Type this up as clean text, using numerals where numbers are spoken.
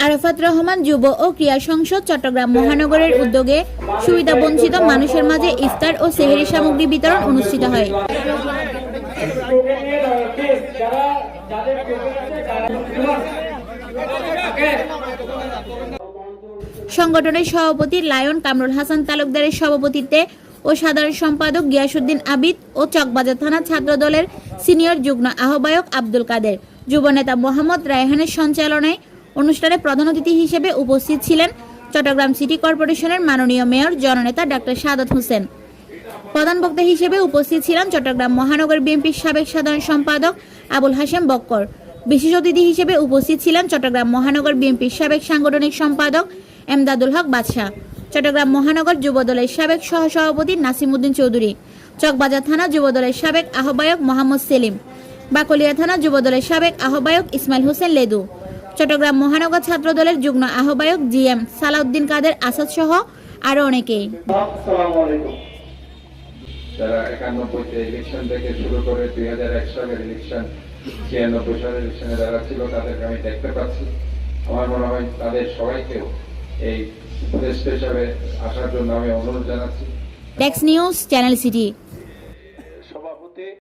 আরাফাত রহমান যুব ও ক্রীড়া সংসদ চট্টগ্রাম মহানগরের উদ্যোগে সুবিধাবঞ্চিত মানুষের মাঝে ইফতার ও সেহরি সামগ্রী বিতরণ অনুষ্ঠিত হয়। সংগঠনের সভাপতি লায়ন কামরুল হাসান তালুকদারের সভাপতিত্বে ও সাধারণ সম্পাদক গিয়াসউদ্দিন আবিদ ও চকবাজার থানা ছাত্র দলের সিনিয়র যুগ্ম আহ্বায়ক আব্দুল কাদের, যুবনেতা মোহাম্মদ রায়হানের সঞ্চালনায় অনুষ্ঠানে প্রধান অতিথি হিসেবে উপস্থিত ছিলেন চট্টগ্রাম সিটি কর্পোরেশনের মাননীয় মেয়র জননেতা ডাক্তার সাদাত হোসেন। প্রধান বক্তা হিসেবে উপস্থিত ছিলেন চট্টগ্রাম মহানগর বিএনপির সাবেক সাধারণ সম্পাদক আবুল হাশেম বক্কর। বিশেষ অতিথি হিসেবে উপস্থিত ছিলেন চট্টগ্রাম মহানগর বিএনপির সাবেক সাংগঠনিক সম্পাদক এমদাদুল হক বাদশাহ, চট্টগ্রাম মহানগর যুবদলের সাবেক সহসভাপতি নাসিমউদ্দিন চৌধুরী, চকবাজার থানা যুবদলের সাবেক আহ্বায়ক মোহাম্মদ সেলিম, বাকলিয়া থানা যুবদলের সাবেক আহ্বায়ক ইসমাইল হোসেন লেদু, চট্টগ্রাম মহানগর ছাত্র দলের যুগ্ম আহ্বায়ক জিএম সালাউদ্দিন কাদের আসাদ সহ আরো অনেকেই। যারা 91 ইলেকশন থেকে শুরু করে 2001 সালের ইলেকশন, 96 সালের ইলেকশনে যারা ছিল তাদেরকে আমি দেখতে পাচ্ছি। আমার মনে হয় তাদের সবাইকেও এই উপদেষ্টা হিসাবে আসার জন্য আমি অনুরোধ জানাচ্ছি। Desk news, channel city.